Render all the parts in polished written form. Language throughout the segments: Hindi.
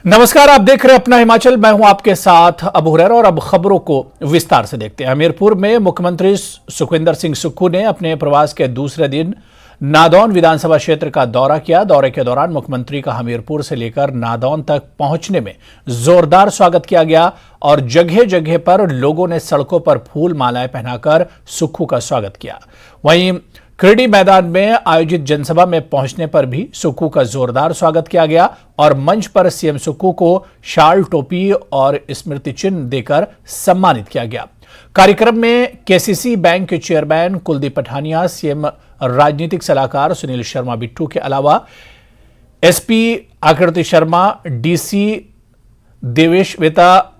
नमस्कार, आप देख रहे हैं अपना हिमाचल। मैं हूं आपके साथ अबू हुरैरा और अब खबरों को विस्तार से देखते हैं। हमीरपुर में मुख्यमंत्री सुखविंदर सिंह सुक्खू ने अपने प्रवास के दूसरे दिन नादौन विधानसभा क्षेत्र का दौरा किया। दौरे के दौरान मुख्यमंत्री का हमीरपुर से लेकर नादौन तक पहुंचने में जोरदार स्वागत किया गया और जगह जगह पर लोगों ने सड़कों पर फूल मालाएं पहनाकर सुक्खू का स्वागत किया। वहीं क्रिडी मैदान में आयोजित जनसभा में पहुंचने पर भी सुक्खू का जोरदार स्वागत किया गया और मंच पर सीएम सुक्खू को शाल, टोपी और स्मृति चिन्ह देकर सम्मानित किया गया। कार्यक्रम में केसीसी बैंक के चेयरमैन कुलदीप पठानिया, सीएम राजनीतिक सलाहकार सुनील शर्मा बिट्टू के अलावा एसपी आकृति शर्मा, डीसी देवेशवेता,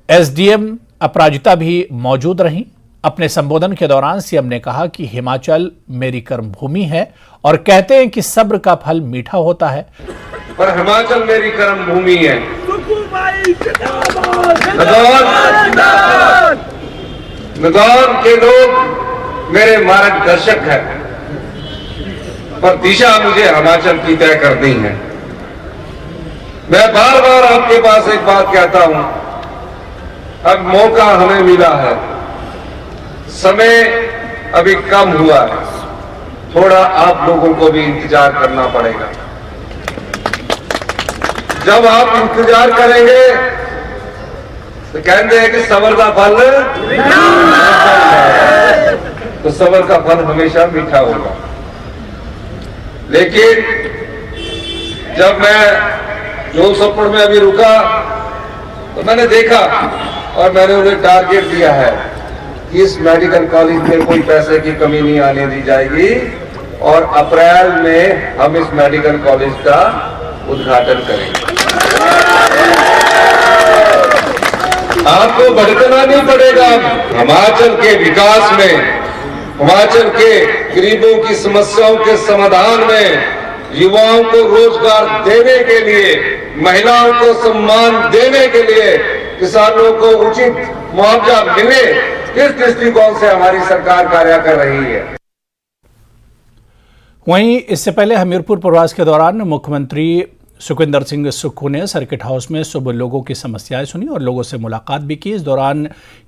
एसडीएम अपराजिता भी मौजूद रहीं। अपने संबोधन के दौरान सीएम ने कहा कि हिमाचल मेरी कर्मभूमि है और कहते हैं कि सब्र का फल मीठा होता है। पर हिमाचल मेरी कर्मभूमि है। नादौन के लोग मेरे मार्गदर्शक हैं, पर दिशा मुझे हिमाचल की तय करनी है। मैं बार बार आपके पास एक बात कहता हूं, अब मौका हमें मिला है, समय अभी कम हुआ है, थोड़ा आप लोगों को भी इंतजार करना पड़ेगा। जब आप इंतजार करेंगे तो कहते हैं कि सब्र का फल तो सब्र का फल हमेशा मीठा होगा। लेकिन जब मैं जोसपुर में अभी रुका तो मैंने देखा और मैंने उन्हें टारगेट दिया है कि इस मेडिकल कॉलेज में कोई पैसे की कमी नहीं आने दी जाएगी और अप्रैल में हम इस मेडिकल कॉलेज का उद्घाटन करेंगे। आपको भटकना नहीं पड़ेगा। हिमाचल के विकास में, हिमाचल के गरीबों की समस्याओं के समाधान में, युवाओं को रोजगार देने के लिए, महिलाओं को सम्मान देने के लिए, किसानों को उचित मुआवजा मिले, इस दृष्टिकोण से हमारी सरकार कार्य कर रही है। वहीं इससे पहले हमीरपुर प्रवास के दौरान मुख्यमंत्री सुखविंदर सिंह सुक्खू ने सर्किट हाउस में सुबह लोगों की समस्याएं सुनी और लोगों से मुलाकात भी की। इस दौरान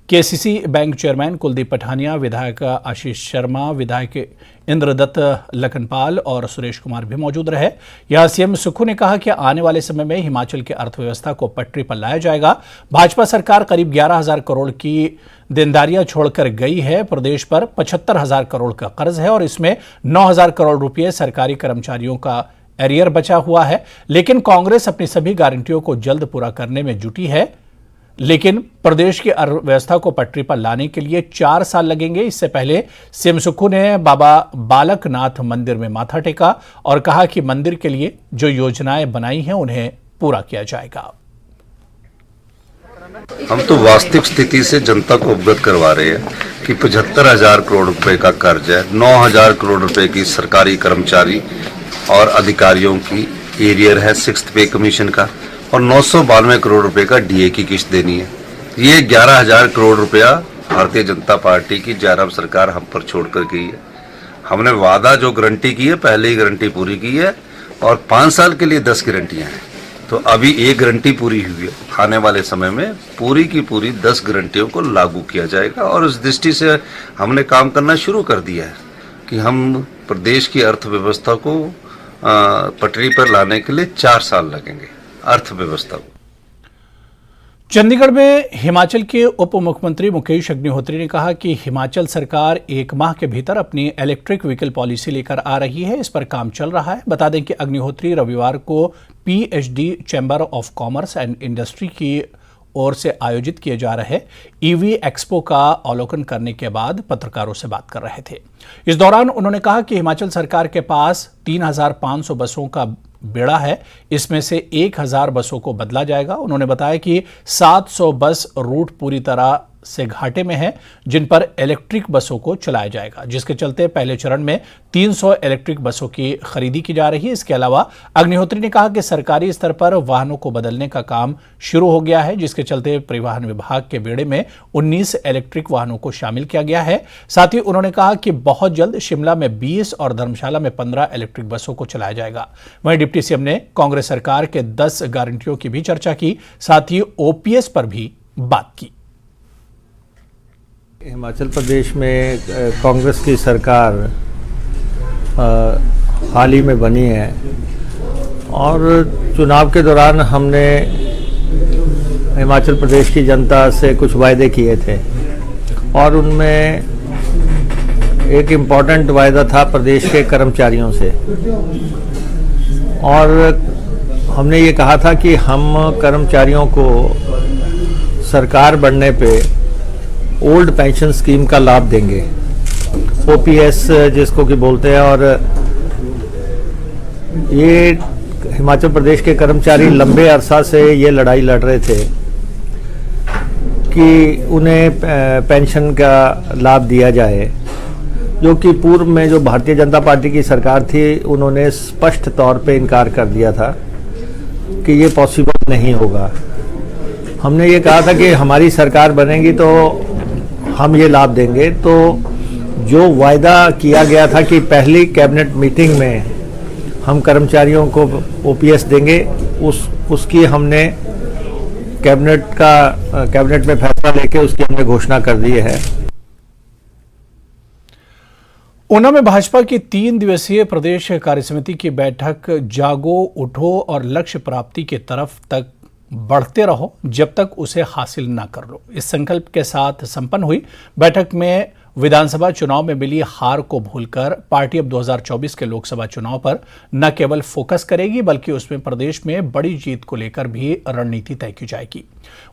KCC bank chairman Kuldeep Pathania, विधायक आशीष शर्मा, विधायक इंद्रदत्त लखनपाल और सुरेश कुमार भी मौजूद रहे। यहां सीएम सुक्खू ने कहा कि आने वाले समय में हिमाचल की अर्थव्यवस्था को पटरी पर लाया जाएगा। भाजपा सरकार करीब 11,000 करोड़ की देनदारियां छोड़कर गई है। प्रदेश पर 75,000 करोड़ का कर्ज है और इसमें 9,000 करोड़ रुपये सरकारी कर्मचारियों का एरियर बचा हुआ है। लेकिन कांग्रेस अपनी सभी गारंटियों को जल्द पूरा करने में जुटी है, लेकिन प्रदेश की अर्थव्यवस्था को पटरी पर लाने के लिए 4 साल लगेंगे। इससे पहले सीएम सुक्खू ने बाबा बालकनाथ मंदिर में माथा टेका और कहा कि मंदिर के लिए जो योजनाएं बनाई हैं उन्हें पूरा किया जाएगा। हम तो वास्तविक स्थिति से जनता को अवगत करवा रहे हैं कि 75,000 करोड़ रुपए का कर्ज है, 9,000 करोड़ रुपए की सरकारी कर्मचारी और अधिकारियों की एरियर है 6th पे कमीशन का और 992 करोड़ रुपए का डीए की किस्त देनी है। ये 11,000 करोड़ रुपया भारतीय जनता पार्टी की जयराम सरकार हम पर छोड़कर गई है। हमने वादा जो गारंटी की है, पहले ही गारंटी पूरी की है और 5 साल के लिए 10 गारंटियां हैं, तो अभी एक गारंटी पूरी हुई है। आने वाले समय में पूरी की पूरी 10 गारंटियों को लागू किया जाएगा और उस दृष्टि से हमने काम करना शुरू कर दिया है कि हम प्रदेश की अर्थव्यवस्था को पटरी पर लाने के लिए 4 साल लगेंगे अर्थव्यवस्था को। चंडीगढ़ में हिमाचल के उप मुख्यमंत्री मुकेश अग्निहोत्री ने कहा कि हिमाचल सरकार 1 माह के भीतर अपनी इलेक्ट्रिक व्हीकल पॉलिसी लेकर आ रही है। इस पर काम चल रहा है। बता दें कि अग्निहोत्री रविवार को PhD chamber of commerce and industry की ओर से आयोजित किए जा रहे ईवी एक्सपो का अवलोकन करने के बाद पत्रकारों से बात कर रहे थे। इस दौरान उन्होंने कहा कि हिमाचल सरकार के पास 3,500 बसों का बेड़ा है, इसमें से 1,000 बसों को बदला जाएगा। उन्होंने बताया कि 700 बस रूट पूरी तरह से घाटे में हैं, जिन पर इलेक्ट्रिक बसों को चलाया जाएगा, जिसके चलते पहले चरण में 300 इलेक्ट्रिक बसों की खरीदी की जा रही है। इसके अलावा अग्निहोत्री ने कहा कि सरकारी स्तर पर वाहनों को बदलने का काम शुरू हो गया है, जिसके चलते परिवहन विभाग के बेड़े में 19 इलेक्ट्रिक वाहनों को शामिल किया गया है। साथ ही उन्होंने कहा कि बहुत जल्द शिमला में 20 और धर्मशाला में 15 इलेक्ट्रिक बसों को चलाया जाएगा। वहीं डिप्टी सीएम ने कांग्रेस सरकार के 10 गारंटियों की भी चर्चा की, साथ ही ओपीएस पर भी बात की। हिमाचल प्रदेश में कांग्रेस की सरकार हाल ही में बनी है और चुनाव के दौरान हमने हिमाचल प्रदेश की जनता से कुछ वायदे किए थे और उनमें एक इम्पॉर्टेंट वायदा था प्रदेश के कर्मचारियों से, और हमने ये कहा था कि हम कर्मचारियों को सरकार बनने पे ओल्ड पेंशन स्कीम का लाभ देंगे, ओपीएस जिसको कि बोलते हैं। और ये हिमाचल प्रदेश के कर्मचारी लंबे अरसा से ये लड़ाई लड़ रहे थे कि उन्हें पेंशन का लाभ दिया जाए, जो कि पूर्व में जो भारतीय जनता पार्टी की सरकार थी उन्होंने स्पष्ट तौर पे इनकार कर दिया था कि ये पॉसिबल नहीं होगा। हमने ये कहा था कि हमारी सरकार बनेगी तो हम ये लाभ देंगे। तो जो वायदा किया गया था कि पहली कैबिनेट मीटिंग में हम कर्मचारियों को ओपीएस देंगे, उसकी हमने कैबिनेट में फैसला लेके उसकी हमने घोषणा कर दी है। ऊना में भाजपा की 3 दिवसीय प्रदेश कार्यसमिति की बैठक जागो, उठो और लक्ष्य प्राप्ति की तरफ तक बढ़ते रहो जब तक उसे हासिल ना कर लो, इस संकल्प के साथ संपन्न हुई। बैठक में विधानसभा चुनाव में मिली हार को भूलकर पार्टी अब 2024 के लोकसभा चुनाव पर न केवल फोकस करेगी बल्कि उसमें प्रदेश में बड़ी जीत को लेकर भी रणनीति तय की जाएगी।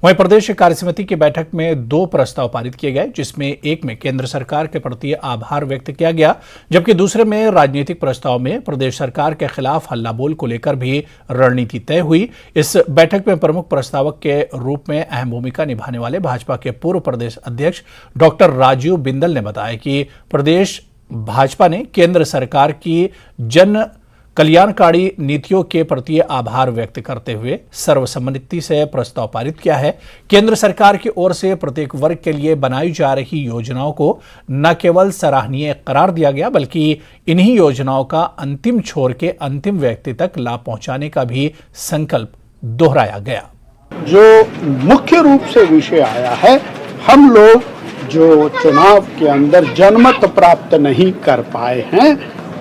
वहीं प्रदेश कार्यसमिति की बैठक में 2 प्रस्ताव पारित किए गए, जिसमें एक में केंद्र सरकार के प्रति आभार व्यक्त किया गया, जबकि दूसरे में राजनीतिक प्रस्ताव में प्रदेश सरकार के खिलाफ हल्लाबोल को लेकर भी रणनीति तय हुई। इस बैठक में प्रमुख प्रस्तावक के रूप में अहम भूमिका निभाने वाले भाजपा के पूर्व प्रदेश अध्यक्ष डॉक्टर राजीव बिंदल ने बताया कि प्रदेश भाजपा ने केंद्र सरकार की जन कल्याणकारी नीतियों के प्रति आभार व्यक्त करते हुए सर्वसम्मति से प्रस्ताव पारित किया है। केंद्र सरकार की ओर से प्रत्येक वर्ग के लिए बनाई जा रही योजनाओं को न केवल सराहनीय करार दिया गया बल्कि इन्हीं योजनाओं का अंतिम छोर के अंतिम व्यक्ति तक लाभ पहुंचाने का भी संकल्प दोहराया गया। जो मुख्य रूप से विषय आया है, हम लोग जो चुनाव के अंदर जनमत प्राप्त नहीं कर पाए हैं,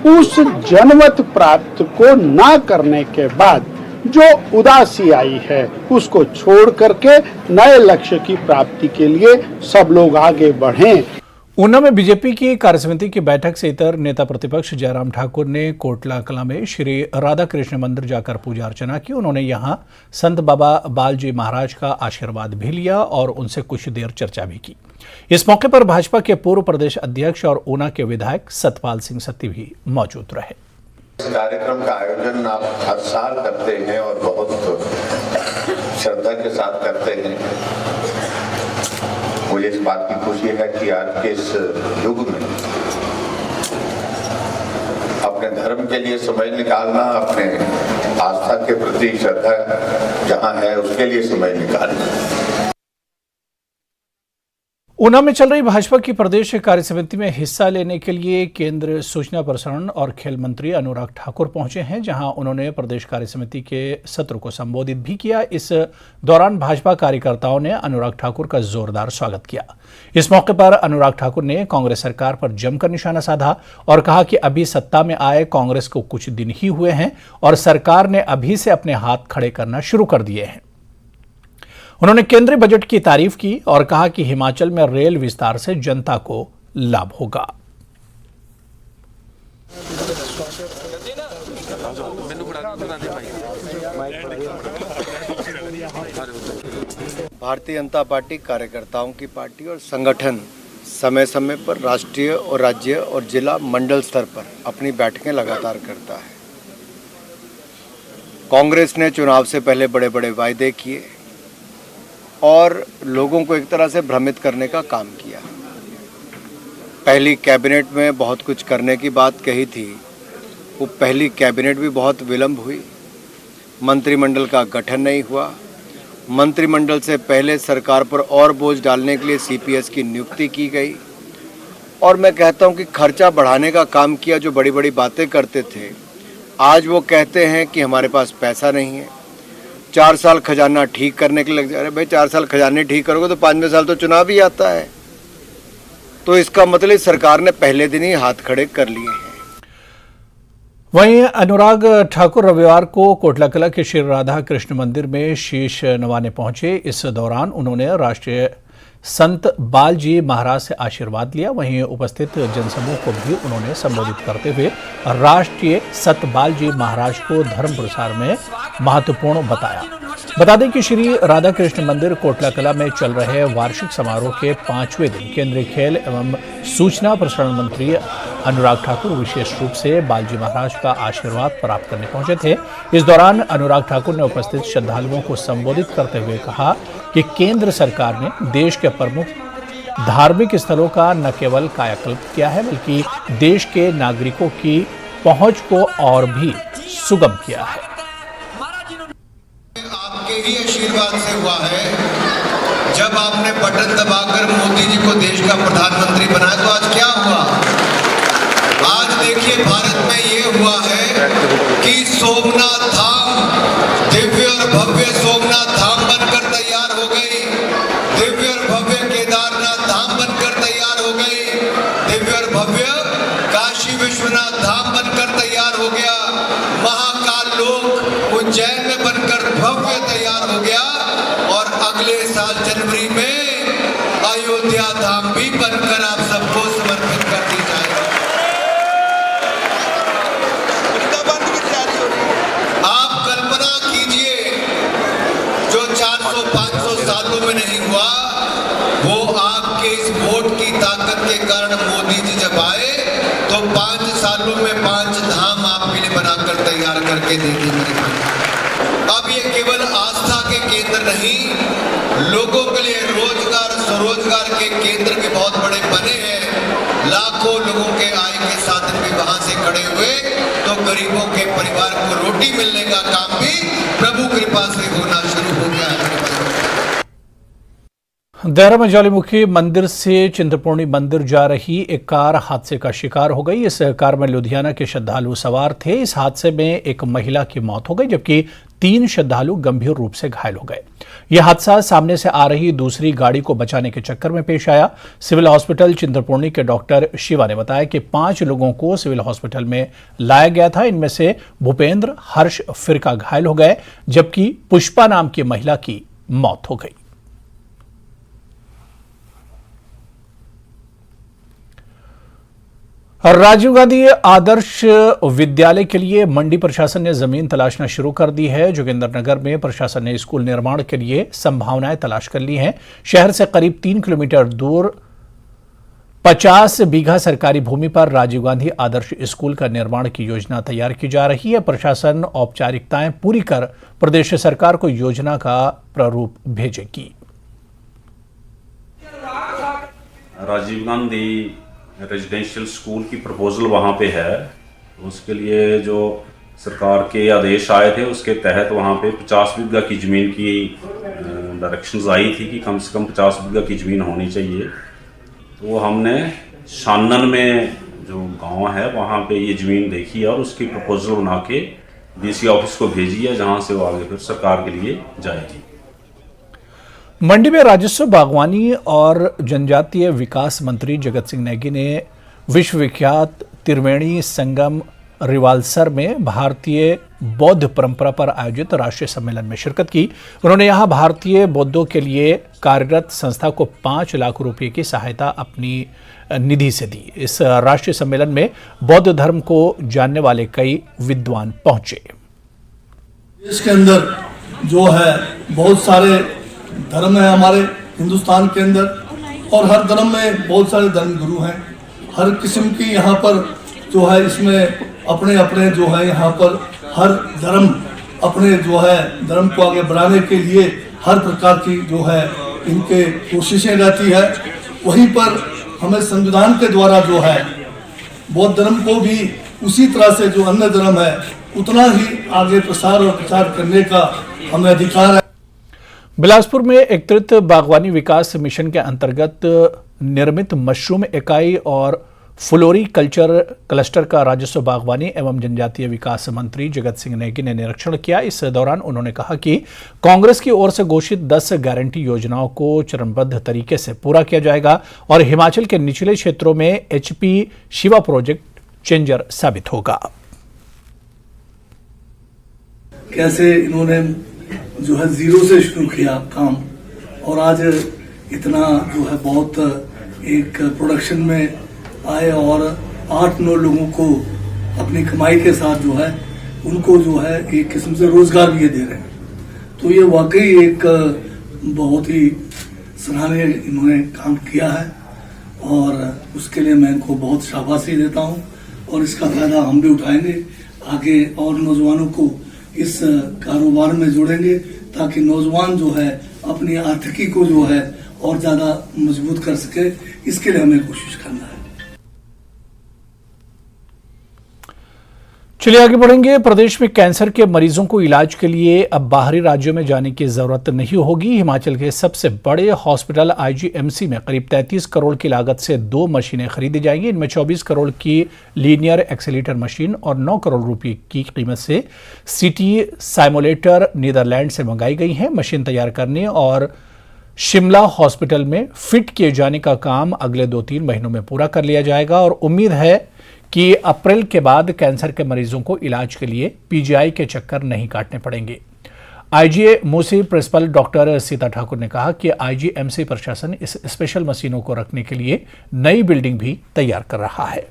उस जनमत प्राप्त को ना करने के बाद जो उदासी आई है उसको छोड़ करके नए लक्ष्य की प्राप्ति के लिए सब लोग आगे बढ़ें। ऊना में बीजेपी की कार्यसमिति की बैठक से इतर नेता प्रतिपक्ष जयराम ठाकुर ने कोटला कला में श्री राधा कृष्ण मंदिर जाकर पूजा अर्चना की। उन्होंने यहां संत बाबा बालजी महाराज का आशीर्वाद भी लिया और उनसे कुछ देर चर्चा भी की। इस मौके पर भाजपा के पूर्व प्रदेश अध्यक्ष और ऊना के विधायक सतपाल सिंह सत्ती भी मौजूद रहे। इस कार्यक्रम का आयोजन आप हर साल करते हैं और बहुत श्रद्धा के साथ करते हैं। मुझे इस बात की खुशी है कि आज के इस युग में अपने धर्म के लिए समय निकालना, अपने आस्था के प्रति श्रद्धा जहां है उसके लिए समय निकालना। ऊना में चल रही भाजपा की प्रदेश कार्यसमिति में हिस्सा लेने के लिए केंद्र सूचना प्रसारण और खेल मंत्री अनुराग ठाकुर पहुंचे हैं, जहां उन्होंने प्रदेश कार्यसमिति के सत्र को संबोधित भी किया। इस दौरान भाजपा कार्यकर्ताओं ने अनुराग ठाकुर का जोरदार स्वागत किया। इस मौके पर अनुराग ठाकुर ने कांग्रेस सरकार पर जमकर निशाना साधा और कहा कि अभी सत्ता में आए कांग्रेस को कुछ दिन ही हुए हैं और सरकार ने अभी से अपने हाथ खड़े करना शुरू कर दिए हैं। उन्होंने केंद्रीय बजट की तारीफ की और कहा कि हिमाचल में रेल विस्तार से जनता को लाभ होगा। भारतीय जनता पार्टी कार्यकर्ताओं की पार्टी और संगठन समय समय पर राष्ट्रीय और राज्य और जिला मंडल स्तर पर अपनी बैठकें लगातार करता है। कांग्रेस ने चुनाव से पहले बड़े बड़े वायदे किए और लोगों को एक तरह से भ्रमित करने का काम किया। पहली कैबिनेट में बहुत कुछ करने की बात कही थी, वो पहली कैबिनेट भी बहुत विलंब हुई, मंत्रिमंडल का गठन नहीं हुआ, मंत्रिमंडल से पहले सरकार पर और बोझ डालने के लिए सीपीएस की नियुक्ति की गई, और मैं कहता हूं कि खर्चा बढ़ाने का काम किया। जो बड़ी बड़ी बातें करते थे, आज वो कहते हैं कि हमारे पास पैसा नहीं है। 4 साल खजाना ठीक करने के लिए लग जा रहे। भाई 4 साल खजाने ठीक करोगे तो 5वें साल तो चुनाव ही आता है, तो इसका मतलब सरकार ने पहले दिन ही हाथ खड़े कर लिए हैं। वहीं अनुराग ठाकुर रविवार को कोटला कला के श्री राधा कृष्ण मंदिर में शीश नवाने पहुंचे। इस दौरान उन्होंने राष्ट्रीय संत बालजी महाराज से आशीर्वाद लिया। वहीं उपस्थित जनसमूह को भी उन्होंने संबोधित करते हुए राष्ट्रीय संत बालजी महाराज को धर्म प्रसार में महत्वपूर्ण बताया। बता दें कि श्री राधा कृष्ण मंदिर कोटला कला में चल रहे वार्षिक समारोह के 5वें दिन केंद्रीय खेल एवं सूचना प्रसारण मंत्री अनुराग ठाकुर विशेष रूप से बालजी महाराज का आशीर्वाद प्राप्त करने पहुंचे थे। इस दौरान अनुराग ठाकुर ने उपस्थित श्रद्धालुओं को संबोधित करते हुए कहा कि केंद्र सरकार ने देश के प्रमुख धार्मिक स्थलों का न केवल कायाकल्प किया है, बल्कि देश के नागरिकों की पहुंच को और भी सुगम किया है। आपके ही आशीर्वाद से हुआ है। जब आपने बटन दबाकर मोदी जी को देश का प्रधानमंत्री बनाया तो आज क्या हुआ? आज देखिए भारत में ये हुआ है कि सोमनाथ धाम दिव्य और भव्य सोमनाथ धाम बनकर तैयार हो गई, दिव्य और भव्य केदारनाथ धाम बनकर तैयार हो गई, दिव्य और भव्य काशी विश्वनाथ धाम बनकर तैयार हो गया, महाकाल लोक उज्जैन में बनकर भव्य तैयार हो गया, और अगले साल जनवरी में अयोध्या धाम भी बनकर आप सबको समर्पित कर दी जाएगी। आप कल्पना कीजिए, जो 400-500 सालों में नहीं हुआ, वो आपके इस वोट की ताकत के कारण मोदी जी जब आए तो 5 सालों में 5 धाम आपके लिए बनाकर तैयार करके दे देंगे। अब ये केवल आस्था के केंद्र नहीं, लोगों के लिए रोजगार स्वरोजगार के केंद्र के बहुत बड़े बने हैं। लाखों लोगों के आय के साधन भी वहां से खड़े हुए, तो गरीबों के परिवार को रोटी मिलने का काम भी प्रभु कृपा से होना शुरू हो गया है। देहरा में ज्वालामुखी मंदिर से चिंतपूर्णी मंदिर जा रही एक कार हादसे का शिकार हो गई। इस कार में लुधियाना के श्रद्धालु सवार थे। इस हादसे में एक महिला की मौत हो गई, जबकि 3 श्रद्धालु गंभीर रूप से घायल हो गए। यह हादसा सामने से आ रही दूसरी गाड़ी को बचाने के चक्कर में पेश आया। सिविल हॉस्पिटल चिंतपूर्णी के डॉक्टर शिवा ने बताया कि 5 लोगों को सिविल हॉस्पिटल में लाया गया था। इनमें से भूपेंद्र हर्ष फिरका घायल हो गए, जबकि पुष्पा नाम की महिला की मौत हो गई। राजीव गांधी आदर्श विद्यालय के लिए मंडी प्रशासन ने जमीन तलाशना शुरू कर दी है। जोगिंद्रनगर में प्रशासन ने स्कूल निर्माण के लिए संभावनाएं तलाश कर ली हैं। शहर से करीब 3 किलोमीटर दूर 50 बीघा सरकारी भूमि पर राजीव गांधी आदर्श स्कूल का निर्माण की योजना तैयार की जा रही है। प्रशासन औपचारिकताएं पूरी कर प्रदेश सरकार को योजना का प्रारूप भेजेगी। राजीव गांधी रेजिडेंशियल स्कूल की प्रपोजल वहाँ पे है। उसके लिए जो सरकार के आदेश आए थे उसके तहत वहाँ पे 50 बीघा की ज़मीन की डायरेक्शंस आई थी कि कम से कम 50 बीघा की ज़मीन होनी चाहिए। तो हमने शानन में जो गांव है वहाँ पे ये ज़मीन देखी है और उसकी प्रपोजल बना के डीसी ऑफिस को भेजी है, जहाँ से वो आगे फिर सरकार के लिए जाएगी। मंडी में राजस्व, बागवानी और जनजातीय विकास मंत्री जगत सिंह नेगी ने विश्वविख्यात त्रिवेणी संगम रिवालसर में भारतीय बौद्ध परंपरा पर आयोजित राष्ट्रीय सम्मेलन में शिरकत की। उन्होंने यहां भारतीय बौद्धों के लिए कार्यरत संस्था को 5 लाख रुपए की सहायता अपनी निधि से दी। इस राष्ट्रीय सम्मेलन में बौद्ध धर्म को जानने वाले कई विद्वान पहुंचे। देश के अंदर जो है बहुत सारे धर्म है हमारे हिंदुस्तान के अंदर, और हर धर्म में बहुत सारे धर्म गुरु हैं। हर किस्म की यहाँ पर जो है इसमें अपने अपने जो है यहाँ पर हर धर्म अपने जो है धर्म को आगे बढ़ाने के लिए हर प्रकार की जो है इनके कोशिशें रहती है। वहीं पर हमें संविधान के द्वारा जो है बौद्ध धर्म को भी उसी तरह से जो अन्य धर्म है उतना ही आगे प्रसार और प्रचार करने का हमें अधिकार है। बिलासपुर में एकीकृत बागवानी विकास मिशन के अंतर्गत निर्मित मशरूम इकाई और फ्लोरी कल्चर क्लस्टर का राजस्व बागवानी एवं जनजातीय विकास मंत्री जगत सिंह नेगी ने निरीक्षण किया। इस दौरान उन्होंने कहा कि कांग्रेस की ओर से घोषित 10 गारंटी योजनाओं को चरणबद्ध तरीके से पूरा किया जाएगा और हिमाचल के निचले क्षेत्रों में HP शिवा प्रोजेक्ट चेंजर साबित होगा। कैसे इन्होंने जो है जीरो से शुरू किया काम और आज इतना जो है बहुत एक प्रोडक्शन में आए और 8-9 लोगों को अपनी कमाई के साथ जो है उनको जो है एक किस्म से रोजगार भी ये दे रहे हैं। तो ये वाकई एक बहुत ही सराहनीय इन्होंने काम किया है और उसके लिए मैं इनको बहुत शाबाशी देता हूं और इसका फायदा हम भी उठाएंगे आगे और नौजवानों को इस कारोबार में जोड़ेंगे ताकि नौजवान जो है अपनी आर्थिकी को जो है और ज्यादा मजबूत कर सके। इसके लिए हमें कोशिश करना है। चलिए आगे बढ़ेंगे। प्रदेश में कैंसर के मरीजों को इलाज के लिए अब बाहरी राज्यों में जाने की जरूरत नहीं होगी। हिमाचल के सबसे बड़े हॉस्पिटल IGMC में करीब 33 करोड़ की लागत से 2 मशीनें खरीदी जाएंगी। इनमें 24 करोड़ की लीनियर एक्सेलेटर मशीन और 9 करोड़ रुपए की कीमत से CT साइमुलेटर नीदरलैंड से मंगाई गई है। मशीन तैयार करने और शिमला हॉस्पिटल में फिट किए जाने का काम अगले 2-3 महीनों में पूरा कर लिया जाएगा और उम्मीद है कि अप्रैल के बाद कैंसर के मरीजों को इलाज के लिए PGI के चक्कर नहीं काटने पड़ेंगे। IGMC principal doctor Sita Thakur ने कहा कि IGMC प्रशासन इस स्पेशल मशीनों को रखने के लिए नई बिल्डिंग भी तैयार कर रहा है।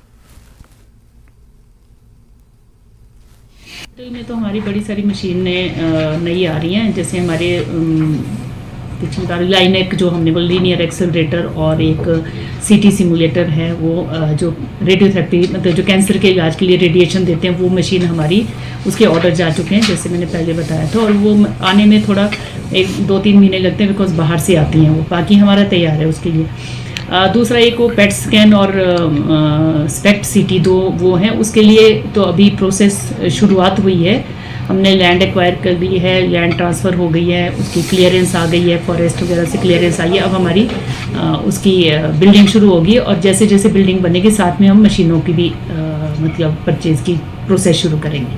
में तो हमारी बड़ी सारी मशीनें नई आ रही हैं, जैसे हमारे पिछली बार लाइनेक जो हमने बोला लीनियर एक्सेलरेटर और एक CT सिमुलेटर है वो जो रेडियोथेरेपी मतलब जो कैंसर के इलाज के लिए रेडिएशन देते हैं वो मशीन हमारी उसके ऑर्डर जा चुके हैं जैसे मैंने पहले बताया था और वो आने में थोड़ा 1-2-3 महीने लगते हैं बिकॉज बाहर से आती हैं वो। बाकी हमारा तैयार है उसके लिए। दूसरा एक वो पेट स्कैन और स्पेक्ट CT 2 वो हैं, उसके लिए तो अभी प्रोसेस शुरुआत हुई है। हमने लैंड एक्वायर कर ली है, लैंड ट्रांसफ़र हो गई है, उसकी क्लियरेंस आ गई है, फॉरेस्ट वगैरह से क्लियरेंस आई है। अब हमारी उसकी बिल्डिंग शुरू होगी और जैसे जैसे बिल्डिंग बनेगी साथ में हम मशीनों की भी मतलब परचेज की प्रोसेस शुरू करेंगे।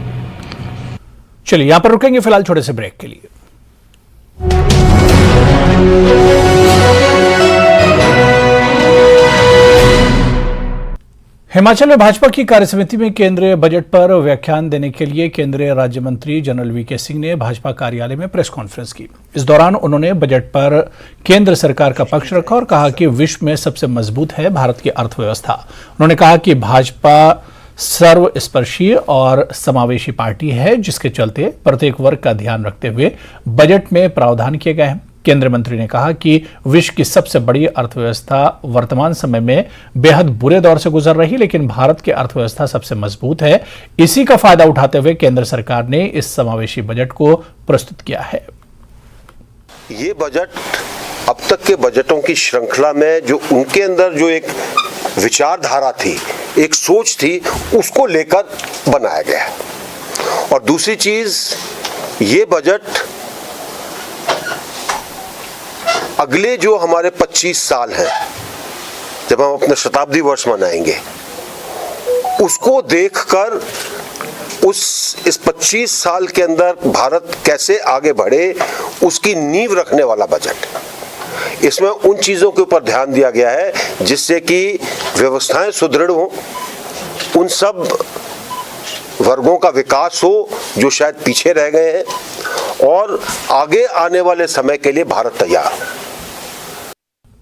चलिए यहाँ पर रुकेंगे फिलहाल छोटे से ब्रेक के लिए। हिमाचल में भाजपा की कार्यसमिति में केंद्रीय बजट पर व्याख्यान देने के लिए केंद्रीय राज्य मंत्री जनरल VK सिंह ने भाजपा कार्यालय में प्रेस कॉन्फ्रेंस की। इस दौरान उन्होंने बजट पर केंद्र सरकार का पक्ष रखा और कहा कि विश्व में सबसे मजबूत है भारत की अर्थव्यवस्था। उन्होंने कहा कि भाजपा सर्वस्पर्शी और समावेशी पार्टी है जिसके चलते प्रत्येक वर्ग का ध्यान रखते हुए बजट में प्रावधान किए गए हैं। केंद्रीय मंत्री ने कहा कि विश्व की सबसे बड़ी अर्थव्यवस्था वर्तमान समय में बेहद बुरे दौर से गुजर रही, लेकिन भारत की अर्थव्यवस्था सबसे मजबूत है। इसी का फायदा उठाते हुए केंद्र सरकार ने इस समावेशी बजट को प्रस्तुत किया है। ये बजट अब तक के बजटों की श्रृंखला में जो उनके अंदर जो एक विचारधारा थी, एक सोच थी, उसको लेकर बनाया गया है। और दूसरी चीज, ये बजट अगले जो हमारे 25 साल हैं, जब हम अपने शताब्दी वर्ष मनाएंगे, उसको देखकर इस 25 साल के अंदर भारत कैसे आगे बढ़े उसकी नींव रखने वाला बजट। इसमें उन चीजों के ऊपर ध्यान दिया गया है जिससे कि व्यवस्थाएं सुदृढ़ हो, उन सब वर्गों का विकास हो जो शायद पीछे रह गए हैं और आगे आने वाले समय के लिए भारत तैयार हो।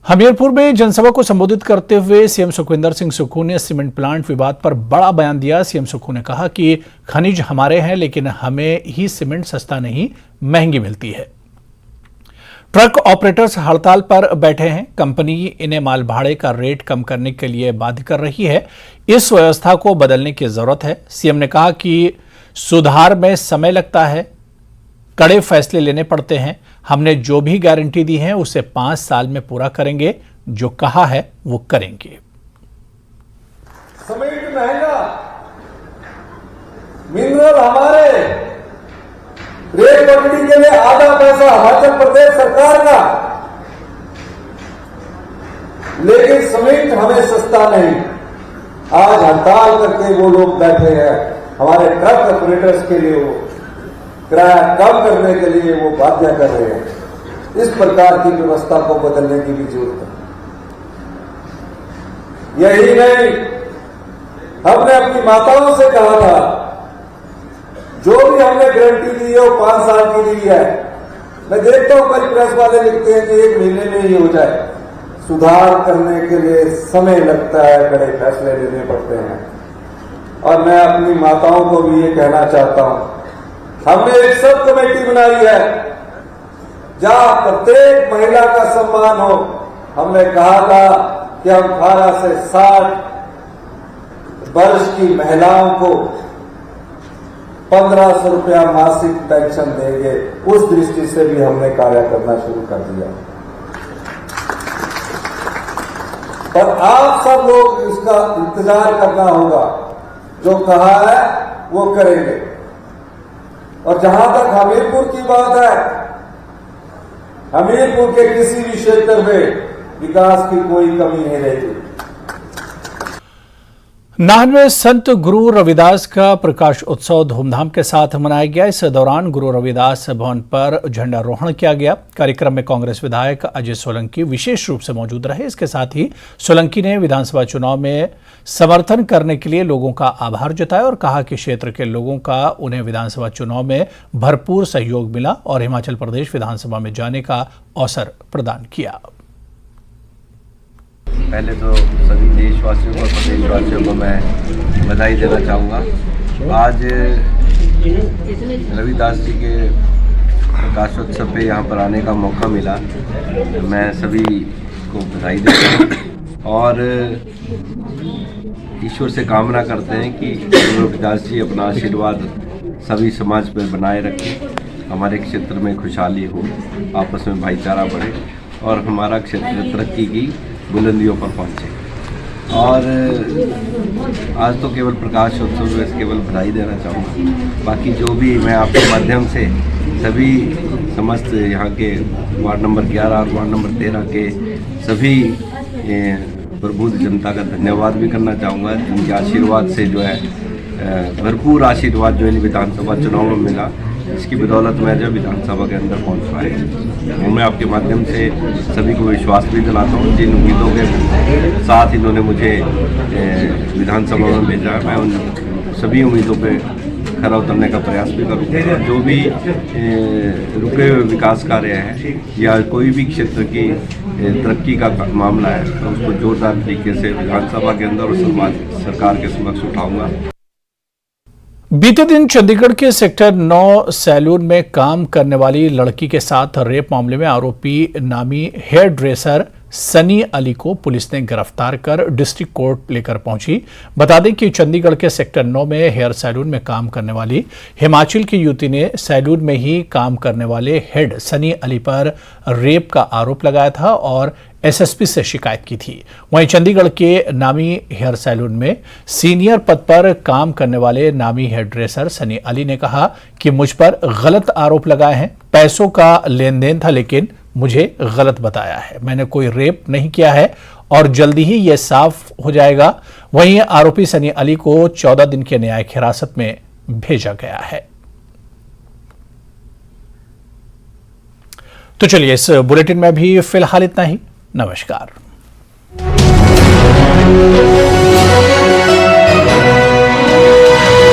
हमीरपुर में जनसभा को संबोधित करते हुए सीएम सुखविंदर सिंह सुक्खू ने सीमेंट प्लांट विवाद पर बड़ा बयान दिया। सीएम सुक्खू ने कहा कि खनिज हमारे हैं लेकिन हमें ही सीमेंट सस्ता नहीं महंगी मिलती है। ट्रक ऑपरेटर्स हड़ताल पर बैठे हैं। कंपनी इन्हें माल भाड़े का रेट कम करने के लिए बाध्य कर रही है। इस व्यवस्था को बदलने की जरूरत है। सीएम ने कहा कि सुधार में समय लगता है कड़े फैसले लेने पड़ते हैं। हमने जो भी गारंटी दी है उसे 5 साल में पूरा करेंगे, जो कहा है वो करेंगे। सीमेंट महंगा, मिनरल हमारे, रेल पटरी के लिए आधा पैसा हिमाचल प्रदेश सरकार का, लेकिन सीमेंट हमें सस्ता नहीं। आज हड़ताल करके वो लोग बैठे हैं, हमारे ट्रक ऑपरेटर्स के लिए वो किराया कम करने के लिए वो बाध्य कर रहे हैं। इस प्रकार की व्यवस्था को बदलने की भी जरूरत है। यही नहीं, हमने अपनी माताओं से कहा था, जो भी हमने गारंटी दी है वो 5 साल की दी है। मैं देखता हूं कल प्रेस वाले लिखते हैं कि 1 महीने में ही हो जाए। सुधार करने के लिए समय लगता है, कड़े फैसले लेने पड़ते हैं। और मैं अपनी माताओं को भी ये कहना चाहता हूं, हमने एक सब कमेटी बनाई है जहां प्रत्येक महिला का सम्मान हो। हमने कहा था कि हम 18 से 60 वर्ष की महिलाओं को 1500 रुपया मासिक पेंशन देंगे। उस दृष्टि से भी हमने कार्य करना शुरू कर दिया। पर आप सब लोग इसका इंतजार करना होगा, जो कहा है वो करेंगे। और जहां तक हमीरपुर की बात है, हमीरपुर के किसी भी क्षेत्र में विकास की कोई कमी नहीं रहेगी। नाहन में संत गुरु रविदास का प्रकाश उत्सव धूमधाम के साथ मनाया गया। इस दौरान गुरु रविदास भवन पर झंडारोहण किया गया। कार्यक्रम में कांग्रेस विधायक अजय सोलंकी विशेष रूप से मौजूद रहे। इसके साथ ही सोलंकी ने विधानसभा चुनाव में समर्थन करने के लिए लोगों का आभार जताया और कहा कि क्षेत्र के लोगों का उन्हें विधानसभा चुनाव में भरपूर सहयोग मिला और हिमाचल प्रदेश विधानसभा में जाने का अवसर प्रदान किया। पहले तो सभी देशवासियों को और प्रदेशवासियों को मैं बधाई देना चाहूँगा। आज रविदास जी के प्रकाशोत्सव पे यहाँ पर आने का मौका मिला। मैं सभी को बधाई देता हूँ और ईश्वर से कामना करते हैं कि रविदास जी अपना आशीर्वाद सभी समाज पर बनाए रखें, हमारे क्षेत्र में खुशहाली हो, आपस में भाईचारा बढ़े और हमारा क्षेत्र तरक्की की बुलंदियों पर पहुँचे। और आज तो केवल प्रकाश उत्सव में केवल बधाई देना चाहूँगा। बाकी जो भी मैं आपके माध्यम से सभी समस्त यहाँ के वार्ड नंबर 11 और वार्ड नंबर 13 के सभी प्रबुद्ध जनता का धन्यवाद भी करना चाहूँगा, जिनके आशीर्वाद से जो है भरपूर आशीर्वाद जो इन विधानसभा चुनाव में मिला, इसकी बदौलत मैं जब विधानसभा के अंदर पहुंच पाए। मैं आपके माध्यम से सभी को विश्वास भी दिलाता हूं, जिन उम्मीदों के साथ इन्होंने मुझे विधानसभा में भेजा, मैं उन सभी उम्मीदों पे खरा उतरने का प्रयास भी करूँगा। जो भी रुके हुए विकास कार्य हैं या कोई भी क्षेत्र की तरक्की का मामला है, तो उसको जोरदार तरीके से विधानसभा के अंदर और सरकार के समक्ष उठाऊँगा। बीते दिन चंडीगढ़ के सेक्टर 9 सैलून में काम करने वाली लड़की के साथ रेप मामले में आरोपी नामी हेयर ड्रेसर सनी अली को पुलिस ने गिरफ्तार कर डिस्ट्रिक्ट कोर्ट लेकर पहुंची। बता दें कि चंडीगढ़ के सेक्टर 9 में हेयर सैलून में काम करने वाली हिमाचल की युवती ने सैलून में ही काम करने वाले हेड सनी अली पर रेप का आरोप लगाया था और एसएसपी से शिकायत की थी। वहीं चंडीगढ़ के नामी हेयर सैलून में सीनियर पद पर काम करने वाले नामी हेयर ड्रेसर सनी अली ने कहा कि मुझ पर गलत आरोप लगाए हैं, पैसों का लेन देन था लेकिन मुझे गलत बताया है, मैंने कोई रेप नहीं किया है और जल्दी ही यह साफ हो जाएगा। वहीं आरोपी सनी अली को 14 दिन की न्यायिक हिरासत में भेजा गया है। तो चलिए इस बुलेटिन में भी फिलहाल इतना ही। नमस्कार।